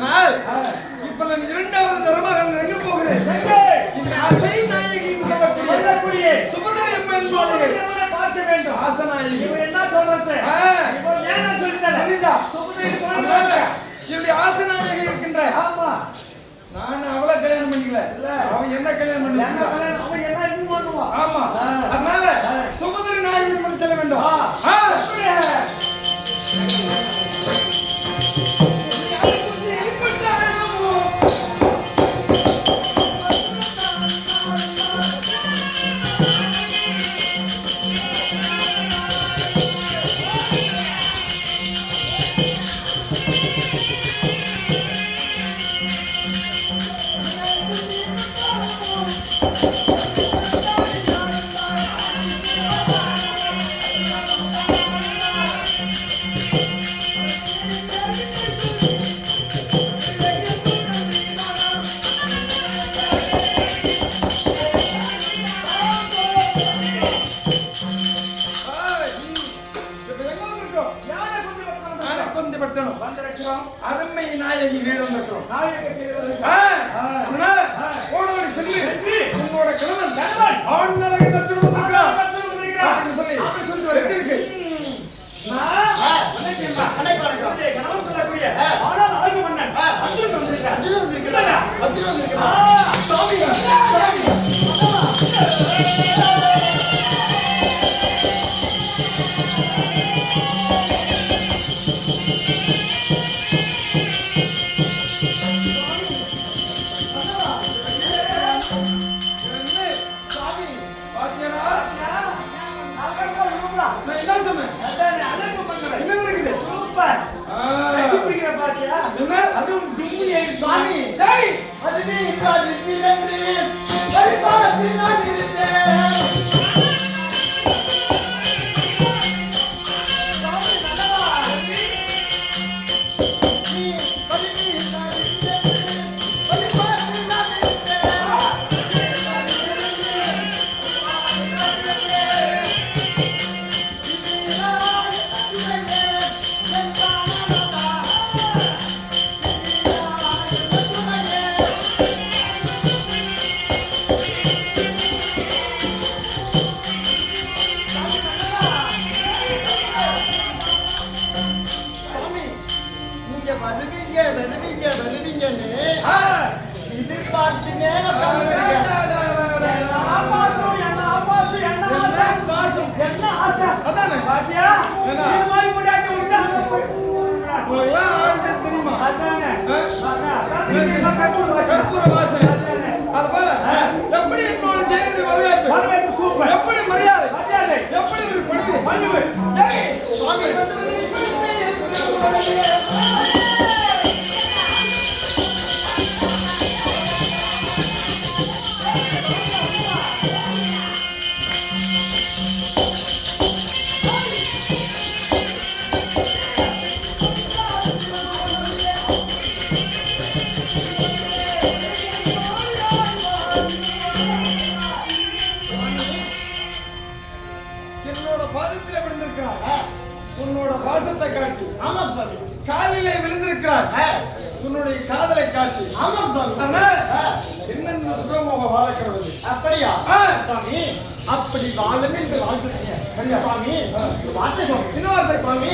ஆனால் இப்ப நான் இரண்டாவது தரமாக எங்க போகிறேன் இந்த ஆசை நாயகி சொல்லக்கூடிய சுபதிரை அம்மன் பார்க்க வேண்டும் ஆசநாயகி என்ன சொல்றது இப்போ என்ன சொல்லிட்டா சுபதிரை இவருடைய ஆசநாயகி இருக்கின்ற ஆமா நான் அவளை கல்யாணம் பண்ணிக்கல அவன் என்ன கல்யாணம் பண்ணிக்கிறான் அவன் என்ன இன்னும் பண்ணுவான் ஆமா அதனால சுபதிரை நாயகி நம்ம சொல்ல வேண்டும் அருமை நாயகி வீடு வந்துட்டோம் அதனால ஓடோடி சென்று உங்களோட கணவன் ஆண் நலகை தத்துடன் வந்திருக்கிறான் சொல்லி வச்சிருக்கு கணவன் சொல்லக்கூடிய ஆனால் அழகு மன்னன் அர்ஜுன் வந்திருக்கிறான் சாமி சாமி அதுவே நான் இருந்தேன் எப்படி மரியாதை எப்படி ஒரு பணிவு உன்னோட பாசத்தை காட்டி ஆமாம் சாமி காலிலே விழுந்திருக்கிறார் உன்னுடைய காதலை காட்டி ஆமாம் சாமி என்னென்ன சுகமாக வாழ்க்கிறது அப்படியா சாமி அப்படி வாழும் என்று வாழ்த்துறீங்க சரியா சாமி வார்த்தை சாமி இன்னொரு சாமி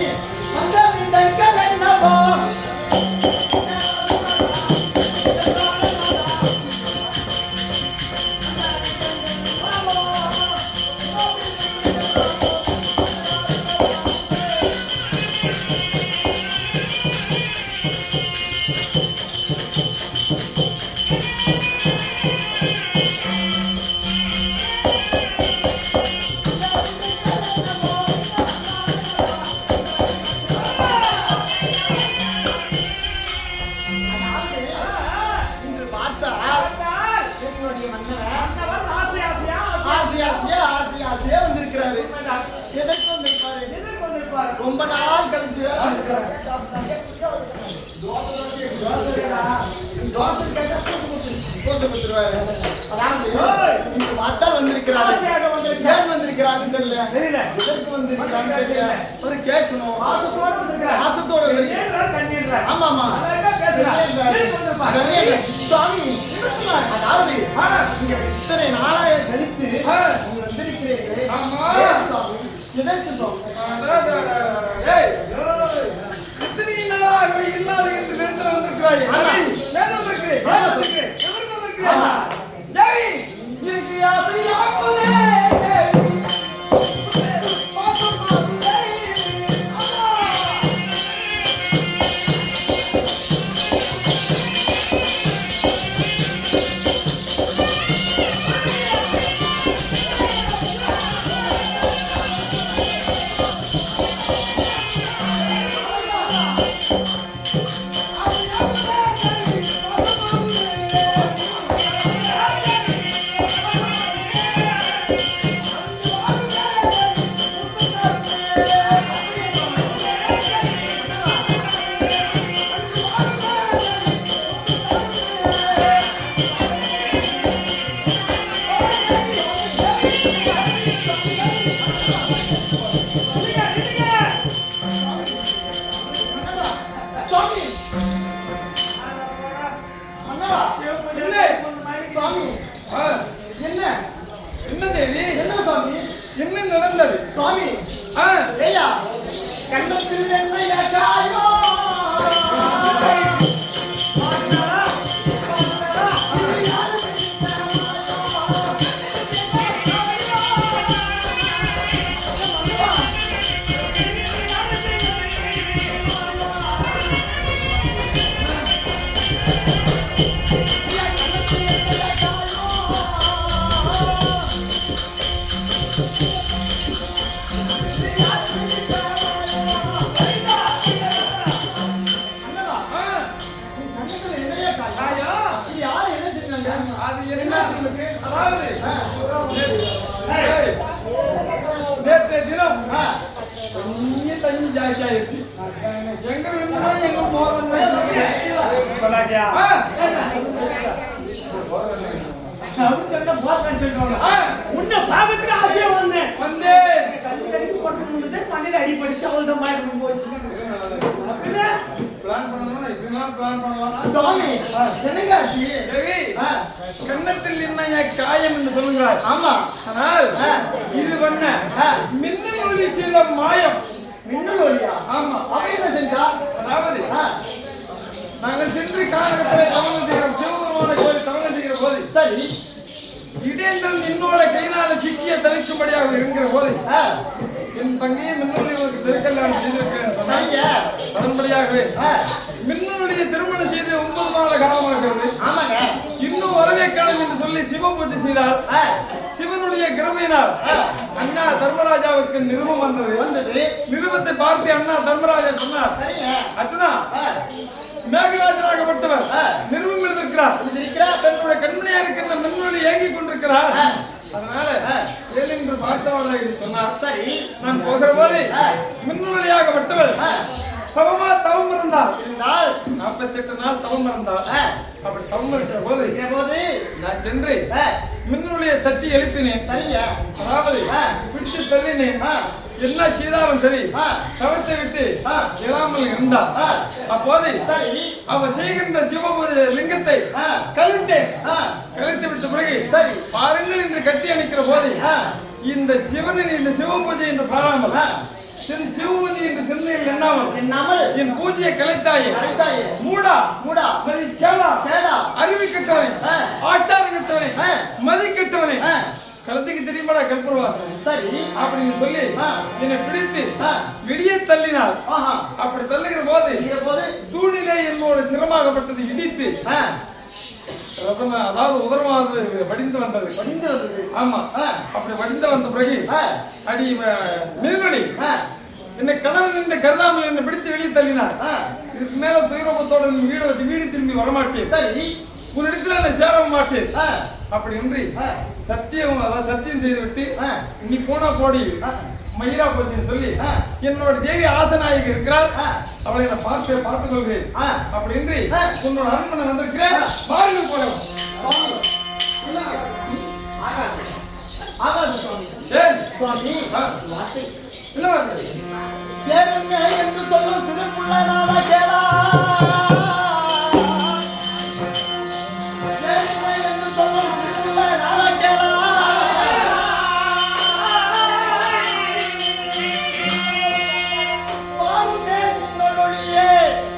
என்னவோ நாட்டினுடைய மன்னவர் ஆசையா வந்திருக்கிறாரு. எதற்கு வந்திருப்பாரு? ரொம்ப நாள் கழிச்சு வந்திருக்கிறாரு. ஏன் வந்திருக்கிறாருன்னு தெரியல. எதற்கு வந்திருக்கிறான்னு தெரியல. ஒரு கேட்கணும். ஆசத்தோட ஆமா ஆமா சுவாமி, அதாவது இங்க இத்தனை நாளாய கழித்து வந்திருக்கிறீர்களே சுவாமி, எதற்கு சுவாமி? இத்தனை நாளாக இல்லாத என்று நிறுத்த வந்திருக்கிறாய். எனக்கு ஆசையாகுதே என்ன நடந்தது சுவாமி? ஏயா கண்ணத்தில் என்ன காயோ? நேற்றைய தினம் தண்ணி ஜாஸ்தி ஆயிடுச்சு. எங்க விழுந்தா எங்க போறோம் உன்னை பாவத்துக்கு ஆசையா வந்தேன். அடிப்படிச்சு அவள் மாதிரி போச்சு. பிளான் பண்ணணும், இப்படிலாம் பிளான் பண்ணலாம். சுவாமி என்னங்க ஆச்சு? கன்னத்தில் என்ன காயம் என்று சொல்லுகிறார். ஆமா, ஆனால் இது பண்ண மின்னல் ஒளி செய்த மாயம். மின்னல் ஒளியா? ஆமா. அவன் என்ன செஞ்சா? அதாவது நாங்கள் சென்று காலகட்டத்தை தவணம் செய்கிறோம். சிவபெருமான கோயில் தவணம் செய்கிற போது சரி இடேந்திரன் என்னோட கையினால சிக்கிய தவிக்கும்படியாக இருக்கிற போது என் தங்கையை மின்னலுக்கு திருக்கல்யாணம் செய்திருக்கிறேன். அதன்படியாகவே மின்னலுடைய திருமணம் செய்து 9 மாத காலமாகிறது. ஆமாங்க. இன்னும் வரவே காலம் என்று சொல்லி சிவ பூஜை செய்தால் சிவனுடைய கிருபையினால் அண்ணா தர்மராஜாவுக்கு நிருபம் வந்தது. நிருபத்தை பார்த்து அண்ணா தர்மராஜா சொன்னார், அர்ஜுனா மேகராஜனாகப்பட்டவர் நிருபம் எழுதியிருக்கிறார். தன்னுடைய கண்மணியா இருக்கிற மின்னொளி ஏங்கிக் கொண்டிருக்கிறார். அதனால ஏன் என்று பார்த்தவர்களாக என்று சொன்னார். சரி, நான் போகிற போது மின்னொளியாகப்பட்டவர் தவமா தவம் இருந்தால் 48 நாள் தவம் இருந்தால் அப்படி தவம் இருக்கிற போது நான் சென்று மின்னொளியை தட்டி எழுப்பினேன். சரிங்க. அதாவது பிடித்து தள்ளினேன். என்ன செய்தாலும் சரி தவத்தை விட்டு இல்லாமல் இருந்தால் அப்போது சரி அவ செய்கின்ற சிவபூஜை லிங்கத்தை கழித்தேன். கழித்து விட்ட பிறகு சரி பாருங்கள் என்று கட்டி அணைக்கிற போது இந்த சிவனின் இந்த சிவபூஜை என்று பாராமல் சிவபூஜை என்று சிந்தனையில் எண்ணாமல் என் பூஜையை கலைத்தாயே மூடா கேளா அறிவு கெட்டவனை ஆச்சாரம் கெட்டவனை மதி கெட்டவனை கலத்துக்கு தெரியுமாடா கல்புரவாசன் சரி அப்படின்னு சொல்லி என்னை பிடித்து விடிய தள்ளினாள். அப்படி தள்ளுகிற போது தூணிலே என்னோட சிரமாகப்பட்டது இடித்து அதாவது உதரமானது வடிந்து வந்தது. ஆமா, அப்படி வடிந்து வந்த பிறகு அடி மீனடி என்னை கணவன் என்று கருதாமல் என்னை பிடித்து வெளியே தள்ளினார். இதுக்கு மேல சுயரூபத்தோட வீடு திரும்பி வரமாட்டேன். சரி, ஒரு இடத்துல என்னை சேரவும் மாட்டேன். அப்படி இன்றி சத்தியம், அதாவது சத்தியம் செய்து விட்டு நீ போனா போடி மயிரா போசின்னு சொல்லி என்னோட தேவி ஆசநாயகி இருக்கிறாள், அவளை நான் பார்த்துக் கொள்கிறேன். அப்படி இன்றி உன்னோட அரண்மனை வந்திருக்கிறேன், பாருங்கள் போறோம். என்று சொல்லும் சிறுப்புள்ள நாளா கேளா, என்று சொல்லும் சிறுப்புள்ள நாளா கேளா, பாருமே உன்னொழியே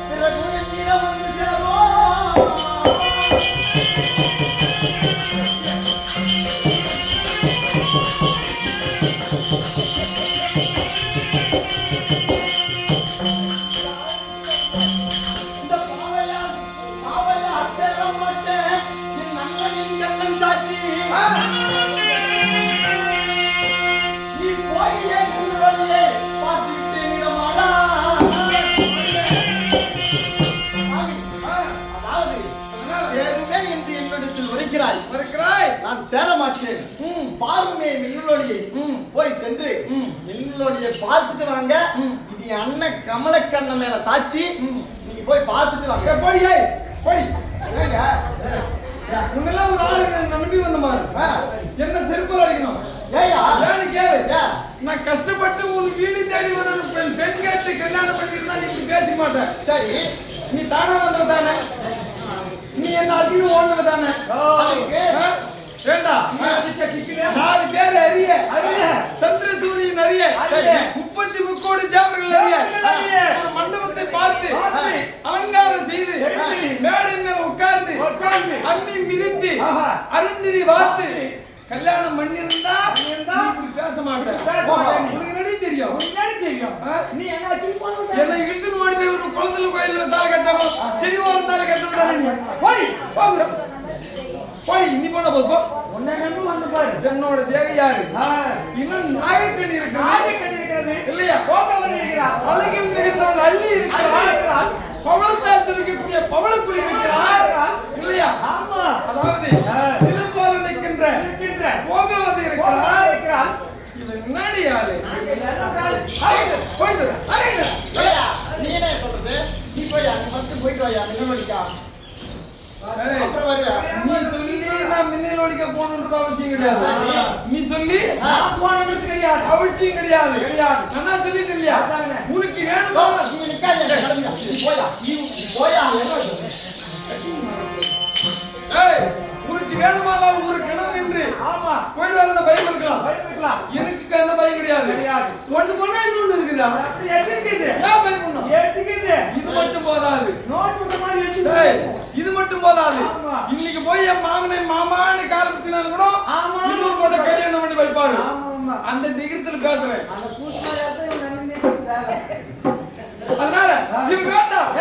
பிறகு என்னிடம் வந்து சேரும். நான் சேர மாட்டேன். பாருமே மின்னலொளியை போய் சென்று மின்னலொளியை பார்த்துட்டு வாங்க. இது அண்ணன் கமலக்கண்ணன் மேல சாட்சி. நீங்க போய் பார்த்துட்டு வாங்க. போடியே போடி. உன்னெல்லாம் ஒரு ஆளு நம்பி வந்த மாதிரி என்ன செருப்பு அடிக்கணும். ஏயா ஏன்னு கேளு. நான் கஷ்டப்பட்டு உன் வீடு தேடி வந்து பெண் கேட்டு கல்யாணம் பண்ணிருந்தா நீ பேச மாட்டேன். சரி, நீ தானே வந்தது தானே, நீ என்ன அதிகம் ஓடுனது தானே. வேண்டாம், 4 பேர் அறிய சந்திர சூரியன் அறிய 30 கோடி தேவர்கள் அறிய ஒரு மண்டபத்தை பார்த்து அலங்காரம் செய்து மேடையில் உட்கார்ந்து அம்மி மிதித்து அருந்திதி பார்த்து கல்யாணம் பண்ணிருந்தா பேச மாட்டேன். உனக்கு நடி தெரியும். நீ என்னாச்சு என்னை இழுத்துன்னு ஓடி போய் ஒரு குளத்துல கோயில தாலை கட்டவும் செடி ஓரம் தாலை கட்டவும் போடி போகுறோம். போய் இன்னி போன போது உன்னை நம்பி வந்து பாரு. என்னோட தேவி யாரு? இன்னும் நாயக்கன் இருக்கிறது இல்லையா? அழகில் மிகுந்தவள் அள்ளி இருக்கிறாள், பவளத்தால் இருக்கக்கூடிய பவளக்குடி இருக்கிறாள் இல்லையா? அதாவது சிலம்போல நிற்கின்ற போகவதி இருக்கிறாள். இவன் என்னடி ஆளு? நீ என்ன சொல்றது? நீ போய் அங்க ஃபர்ஸ்ட் போயிட்டு வாயா மின்னலொளிக்கா. அப்புறம் வருவா. நீ சொல்லி நான் மின்னலொளிக்க போகணுன்றது அவசியம் கிடையாது. நீ சொல்லி போனது கிடையாது, அவசியம் கிடையாது. நான் சொல்லிட்டு இல்லையா? உனக்கு வேணுமா? நீ நிக்காத, கிளம்பியா. நீ போயா, நீ போயா. உனக்கு வேணுமானால் ஒரு கனவு என்று போயிட்டு வர பயம் இருக்கலாம். எனக்கு அந்த பயம் கிடையாது. ஒன்று போனா இன்னொன்று இருக்குதா? ஏன் பயம் பண்ணும்? இது மட்டும் போதாது, இது மட்டும் போதாது. இன்னைக்கு போய் என் மாமனை மாமான்னு காலத்தினாலும் கூட இன்னொரு போட்ட கல்யாணம் பண்ணி வைப்பாரு. அந்த திகிரத்துல பேசுறேன். அதனால இது வேண்டாம்.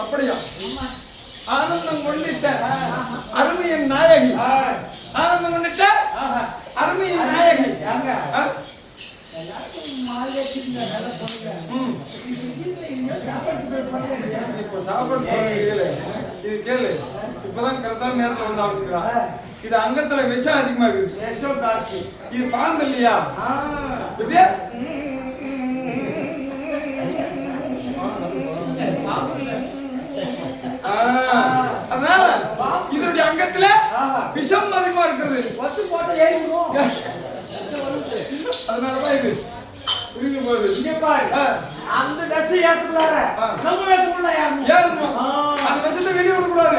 அப்படியா? ஆனந்தம் கொண்டிட்ட அருமையின் நாயகி. ஆனந்தம் கொண்டிட்ட அருமையின் நாயகி. ஆ? இப்போ சாப்பாடு கேளு, இது கேளு. இப்பதான் கரெக்டான நேரத்துல வந்து ஆரம்பிக்கிறான். இது அங்கத்துல விஷம் அதிகமா இருக்கு. இது பாம்பு இல்லையா? இது அதனால இதனுடைய அங்கத்துல விஷம் அதிகமா இருக்கிறது. அதனாலதான் இது புரிஞ்சு போகுது. அந்த விஷம் ஏற்றுக்குள்ளார நம்ம விஷம் உள்ள ஏறணும். அந்த விஷத்தை வெளியே விடக்கூடாது.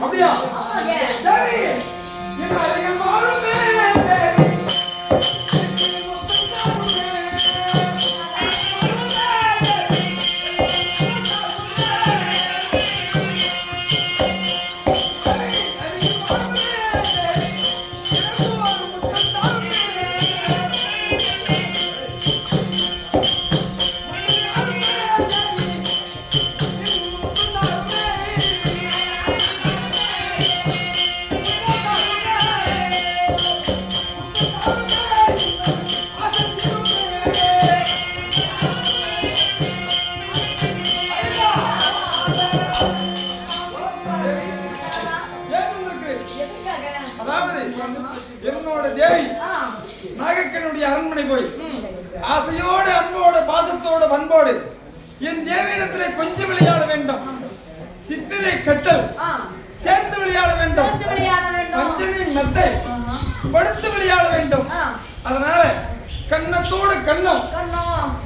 அப்படியா? என்னோட தேவி நாகக்கனுடைய அரண்மனை போய் ஆசையோடு அன்போடு பாசத்தோடு பண்போடு என் தேவியிடத்திலே கொஞ்சம் விளையாட வேண்டும். சித்திரை கட்டல் சேர்ந்து விளையாட வேண்டும். பஞ்சனி மெத்தை படுத்து விளையாட வேண்டும். அதனால கண்ணத்தோடு கண்ணம்,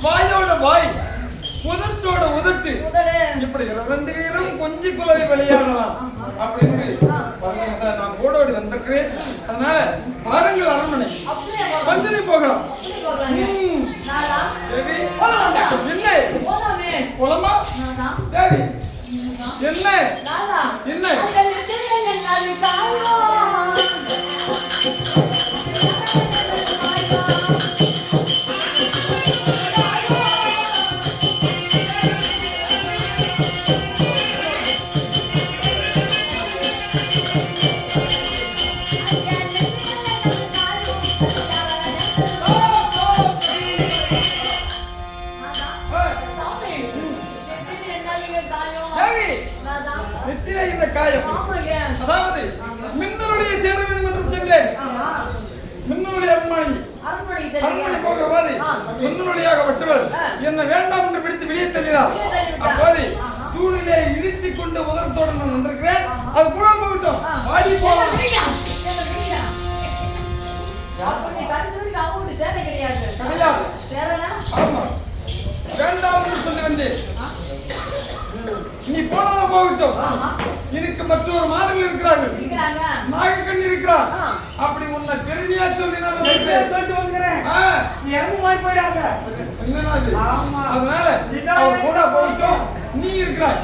வாயோட வாய், உதட்டோட உதட்டு, இப்படி 2 பேரும் கொஞ்சி குலவை விளையாடலாம் அப்படின்னு நான் ஓடோடி வந்திருக்கிறேன். அதனால பாருங்கள் அரண்மனை பஞ்சனி போகலாம். என்ன போலாமா தேவி? என்ன என்ன அதாவது மின்னலுடைய சேர வேண்டும் என்று சென்றேன். மின்னலுடைய அரண்மனை போகிற போது மின்னலுடையாக பட்டவள் என்ன வேண்டாம் என்று பிடித்து வெளியே தள்ளினார். அப்போது தூணிலே இழுத்திக் கொண்டு உதரத்தோடு நான் வந்திருக்கிறேன். அது கூட போகட்டும், வாடி போகலாம். கிடையாது. ஆமா, வேண்டாம் என்று சொல்லி வந்தேன். நீ போனாலும் போகட்டும். எனக்கு மற்றொரு மாதங்கள் இருக்கிறார்கள், நாகக்கண்ணி இருக்கிறார். அப்படி உன்னை பெருமையா சொல்லி நான் சொல்லிட்டு வந்துக்கிறேன். அதனால அவர் போனா போகட்டும், நீ இருக்கிறாய்.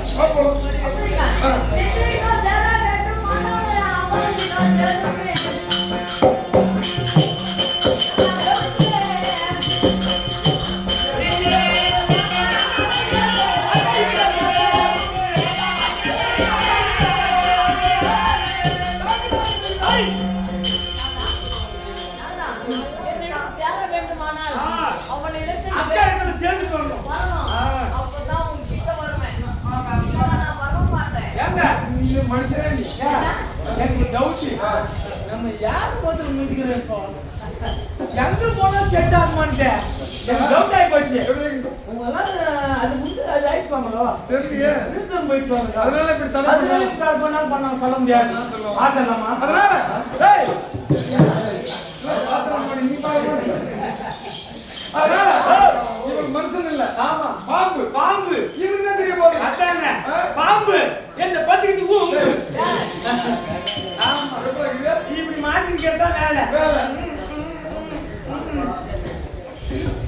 மனுஷனே நீ எனக்கு டவுட். நம்ம யார் போது மிதிக்கிறோம் இப்போ? எங்க போனா செட் ஆகுமான்ட்டு எனக்கு டவுட் ஆகி போச்சு. உங்கெல்லாம் அது முன்னாடி அது ஆயிடுவாங்களோ தெரியலையே, நிறுத்தம் போயிட்டு அதனால இப்படி தலை பண்ண சொல்ல முடியாது. ஆட்டலாமா? அதனால மனுஷன் இல்ல, ஆமா பாம்பு. பாம்பு இவருக்கு தெரிய போகுது. அதானே பாம்பு என்ன பத்திக்கிட்டு ஊம்பு. ஆமா, இப்படி மாட்டின்னு கேட்டா வேலை.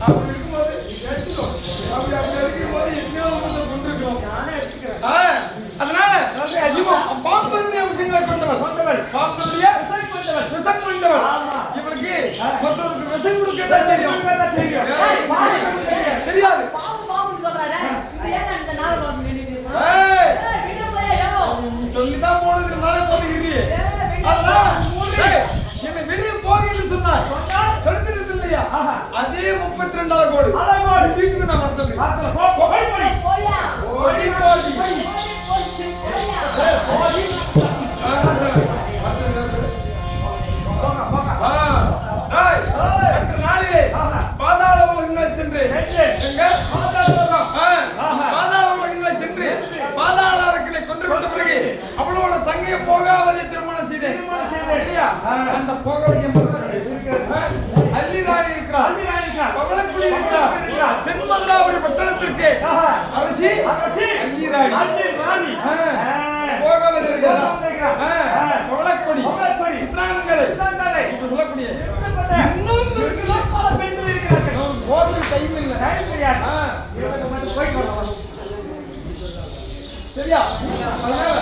அப்படி இருக்கும்போது அப்படி இருக்கும்போது எத்தனையோ கொண்டிருக்கோம். நானே வச்சுக்கிறேன். அதனால பாம்பு விஷயங்களை கொண்டவள், பாம்புடைய விஷம் மற்றவருக்கு விஷம் கொடுக்கத்தான் தெரியும். தெரியும். தெரியாது. பாவம் சொல்றாரு. இது ஏன் இந்த நாகராஜன் வேண்டிட்டு இருக்கா? ஏய், விடு போயோ. நீ சொல்லிதான் போனதுக்கு நானே போகிறீங்க. அதான் ஏய், என்னை வெளியே போகிறேன்னு சொன்னார். கருத்து இல்லையா? அதே 32வது கோடு. வீட்டுக்கு நான் வந்தது. போயா. ஓடி போடி. போயா. அன்று நாளிலே பாதாள உலகங்களை சென்று எங்க? பாதாள உலகங்களை சென்று பாதாள அரக்கனை கொன்றுவிட்ட பிறகு அவளோட தங்கையை போகாவதை திருமணம் செய்தேன். இல்லையா? அந்த போகாவதை அல்லிராணி இருக்கிறார், பவளக்குடி இருக்கிறார். தென்மதுராபுரி பட்டணத்திற்கு அரசி அல்லிராணி, போகாவதை இருக்கிறார், பவளக்குடி, சித்ராங்கதை இப்ப சொல்லக்கூடிய இன்னும் போறது டைம் இல்ல. சரியா? அதனால